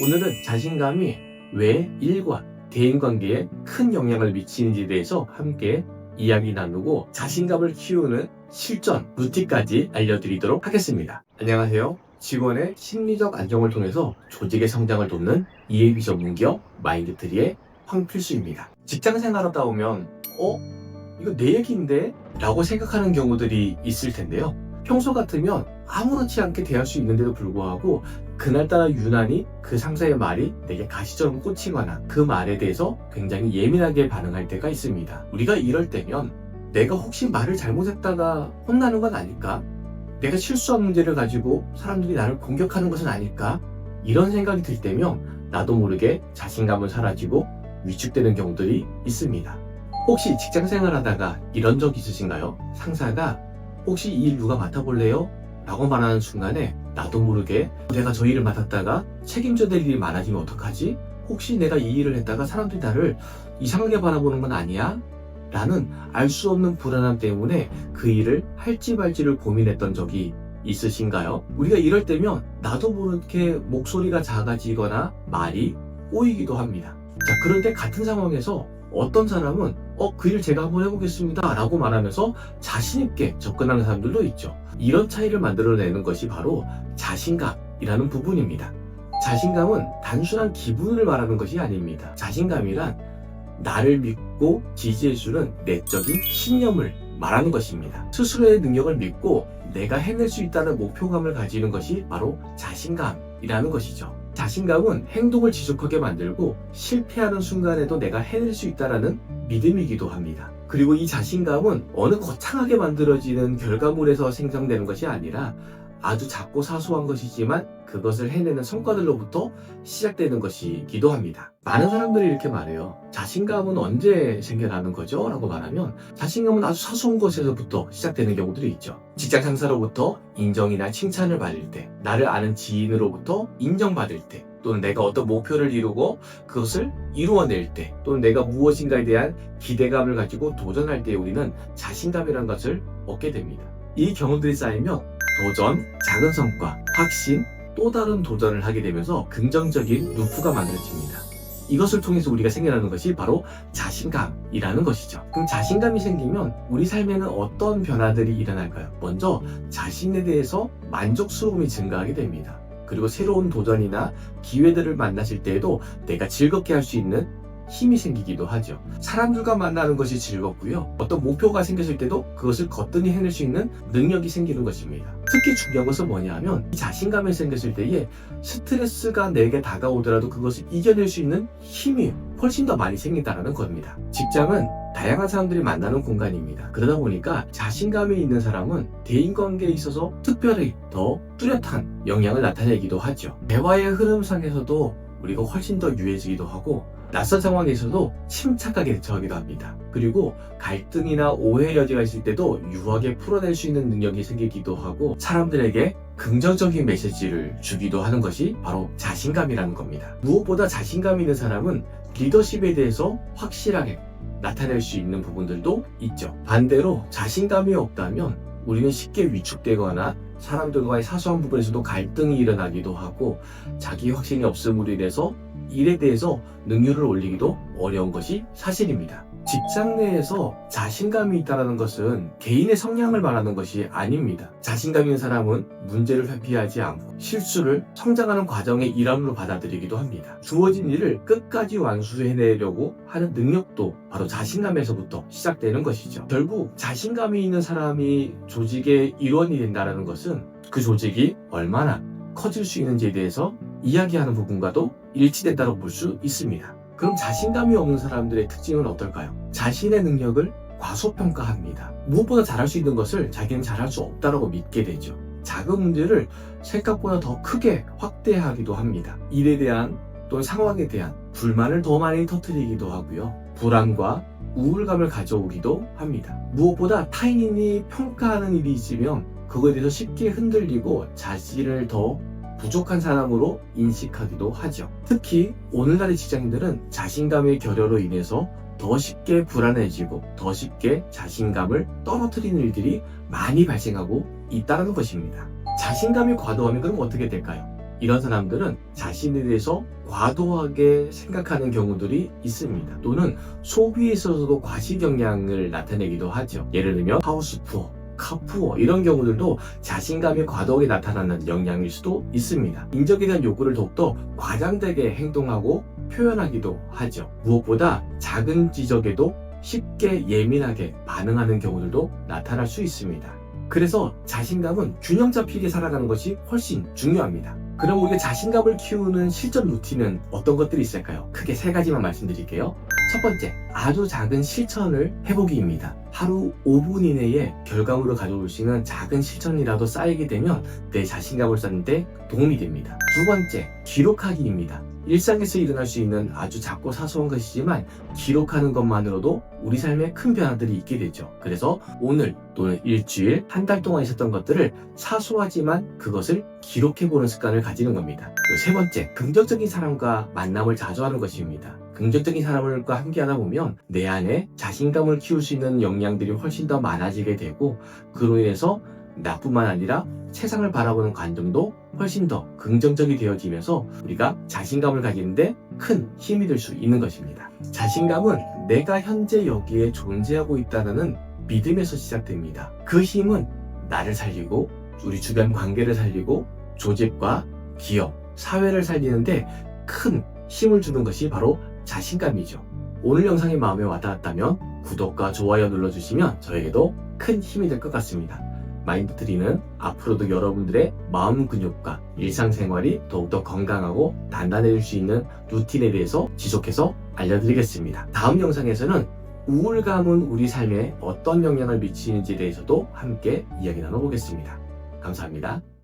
오늘은 자신감이 왜 일과 대인관계에 큰 영향을 미치는지에 대해서 함께 이야기 나누고 자신감을 키우는 실전, 루틴까지 알려드리도록 하겠습니다. 안녕하세요. 직원의 심리적 안정을 통해서 조직의 성장을 돕는 EAB 전문기업 마인드트리의 황필수입니다. 직장 생활하다 보면 이거 내 얘기인데? 라고 생각하는 경우들이 있을 텐데요. 평소 같으면 아무렇지 않게 대할 수 있는데도 불구하고 그날따라 유난히 그 상사의 말이 내게 가시처럼 꽂히거나 그 말에 대해서 굉장히 예민하게 반응할 때가 있습니다. 우리가 이럴 때면 내가 혹시 말을 잘못했다가 혼나는 건 아닐까? 내가 실수한 문제를 가지고 사람들이 나를 공격하는 것은 아닐까? 이런 생각이 들 때면 나도 모르게 자신감은 사라지고 위축되는 경우들이 있습니다. 혹시 직장 생활하다가 이런 적 있으신가요? 상사가 혹시 이 일 누가 맡아볼래요? 라고 말하는 순간에 나도 모르게 내가 저 일을 맡았다가 책임져야 될 일이 많아지면 어떡하지? 혹시 내가 이 일을 했다가 사람들이 나를 이상하게 바라보는 건 아니야? 라는 알 수 없는 불안함 때문에 그 일을 할지 말지를 고민했던 적이 있으신가요? 우리가 이럴 때면 나도 모르게 목소리가 작아지거나 말이 꼬이기도 합니다. 자, 그런데 같은 상황에서 어떤 사람은 그 일 제가 한번 해보겠습니다 라고 말하면서 자신있게 접근하는 사람들도 있죠. 이런 차이를 만들어내는 것이 바로 자신감이라는 부분입니다. 자신감은 단순한 기분을 말하는 것이 아닙니다. 자신감이란 나를 믿고 지지해주는 내적인 신념을 말하는 것입니다. 스스로의 능력을 믿고 내가 해낼 수 있다는 목표감을 가지는 것이 바로 자신감이라는 것이죠. 자신감은 행동을 지속하게 만들고 실패하는 순간에도 내가 해낼 수 있다는 믿음이기도 합니다. 그리고 이 자신감은 어느 거창하게 만들어지는 결과물에서 생성되는 것이 아니라 아주 작고 사소한 것이지만 그것을 해내는 성과들로부터 시작되는 것이기도 합니다. 많은 사람들이 이렇게 말해요. 자신감은 언제 생겨나는 거죠? 라고 말하면 자신감은 아주 사소한 것에서부터 시작되는 경우들이 있죠. 직장 상사로부터 인정이나 칭찬을 받을 때, 나를 아는 지인으로부터 인정받을 때, 또는 내가 어떤 목표를 이루고 그것을 이루어낼 때, 또는 내가 무엇인가에 대한 기대감을 가지고 도전할 때 우리는 자신감이라는 것을 얻게 됩니다. 이 경험들이 쌓이면 도전, 작은 성과, 확신, 또 다른 도전을 하게 되면서 긍정적인 루프가 만들어집니다. 이것을 통해서 우리가 생겨나는 것이 바로 자신감이라는 것이죠. 그럼 자신감이 생기면 우리 삶에는 어떤 변화들이 일어날까요? 먼저 자신에 대해서 만족스러움이 증가하게 됩니다. 그리고 새로운 도전이나 기회들을 만나실 때에도 내가 즐겁게 할 수 있는 힘이 생기기도 하죠. 사람들과 만나는 것이 즐겁고요. 어떤 목표가 생겼을 때도 그것을 거뜬히 해낼 수 있는 능력이 생기는 것입니다. 특히 중요한 것은 뭐냐 하면 이 자신감이 생겼을 때에 스트레스가 내게 다가오더라도 그것을 이겨낼 수 있는 힘이 훨씬 더 많이 생긴다는 겁니다. 직장은 다양한 사람들이 만나는 공간입니다. 그러다 보니까 자신감이 있는 사람은 대인관계에 있어서 특별히 더 뚜렷한 영향을 나타내기도 하죠. 대화의 흐름상에서도 우리가 훨씬 더 유해지기도 하고 낯선 상황에서도 침착하게 대처하기도 합니다. 그리고 갈등이나 오해 여지가 있을 때도 유하게 풀어낼 수 있는 능력이 생기기도 하고 사람들에게 긍정적인 메시지를 주기도 하는 것이 바로 자신감이라는 겁니다. 무엇보다 자신감 있는 사람은 리더십에 대해서 확실하게 나타낼 수 있는 부분들도 있죠. 반대로 자신감이 없다면 우리는 쉽게 위축되거나 사람들과의 사소한 부분에서도 갈등이 일어나기도 하고 자기 확신이 없음으로 인해서 일에 대해서 능률을 올리기도 어려운 것이 사실입니다. 직장 내에서 자신감이 있다는 것은 개인의 성향을 말하는 것이 아닙니다. 자신감 있는 사람은 문제를 회피하지 않고 실수를 성장하는 과정의 일환으로 받아들이기도 합니다. 주어진 일을 끝까지 완수해내려고 하는 능력도 바로 자신감에서부터 시작되는 것이죠. 결국 자신감이 있는 사람이 조직의 일원이 된다는 것은 그 조직이 얼마나 커질 수 있는지에 대해서 이야기하는 부분과도 일치된다고 볼 수 있습니다. 그럼 자신감이 없는 사람들의 특징은 어떨까요? 자신의 능력을 과소평가합니다. 무엇보다 잘할 수 있는 것을 자기는 잘할 수 없다고 믿게 되죠. 작은 문제를 생각보다 더 크게 확대하기도 합니다. 일에 대한 또는 상황에 대한 불만을 더 많이 터뜨리기도 하고요. 불안과 우울감을 가져오기도 합니다. 무엇보다 타인이 평가하는 일이 있으면 그거에 대해서 쉽게 흔들리고 자신을 더 부족한 사람으로 인식하기도 하죠. 특히 오늘날의 직장인들은 자신감의 결여로 인해서 더 쉽게 불안해지고 더 쉽게 자신감을 떨어뜨리는 일들이 많이 발생하고 있다는 것입니다. 자신감이 과도하면 그럼 어떻게 될까요? 이런 사람들은 자신에 대해서 과도하게 생각하는 경우들이 있습니다. 또는 소비에 있어서도 과시 경향을 나타내기도 하죠. 예를 들면 하우스푸어, 카푸어 이런 경우들도 자신감이 과도하게 나타나는 영향일 수도 있습니다. 인적에 대한 요구를 더욱더 과장되게 행동하고 표현하기도 하죠. 무엇보다 작은 지적에도 쉽게 예민하게 반응하는 경우들도 나타날 수 있습니다. 그래서 자신감은 균형 잡히게 살아가는 것이 훨씬 중요합니다. 그럼 우리가 자신감을 키우는 실전 루틴은 어떤 것들이 있을까요? 크게 3가지만 말씀드릴게요. 첫 번째, 아주 작은 실천을 해보기입니다. 하루 5분 이내에 결과물을 가져올 수 있는 작은 실천이라도 쌓이게 되면 내 자신감을 쌓는 데 도움이 됩니다. 두 번째, 기록하기입니다. 일상에서 일어날 수 있는 아주 작고 사소한 것이지만 기록하는 것만으로도 우리 삶에 큰 변화들이 있게 되죠. 그래서 오늘 또는 일주일, 한 달 동안 있었던 것들을 사소하지만 그것을 기록해보는 습관을 가지는 겁니다. 세 번째, 긍정적인 사람과 만남을 자주 하는 것입니다. 긍정적인 사람과 함께 하다 보면 내 안에 자신감을 키울 수 있는 역량들이 훨씬 더 많아지게 되고 그로 인해서 나뿐만 아니라 세상을 바라보는 관점도 훨씬 더 긍정적이 되어지면서 우리가 자신감을 가지는데 큰 힘이 될 수 있는 것입니다. 자신감은 내가 현재 여기에 존재하고 있다는 믿음에서 시작됩니다. 그 힘은 나를 살리고 우리 주변 관계를 살리고 조직과 기업, 사회를 살리는데 큰 힘을 주는 것이 바로 자신감이죠. 오늘 영상이 마음에 와닿았다면 구독과 좋아요 눌러주시면 저에게도 큰 힘이 될 것 같습니다. 마인드트리는 앞으로도 여러분들의 마음 근육과 일상생활이 더욱더 건강하고 단단해질 수 있는 루틴에 대해서 지속해서 알려드리겠습니다. 다음 영상에서는 우울감은 우리 삶에 어떤 영향을 미치는지에 대해서도 함께 이야기 나눠보겠습니다. 감사합니다.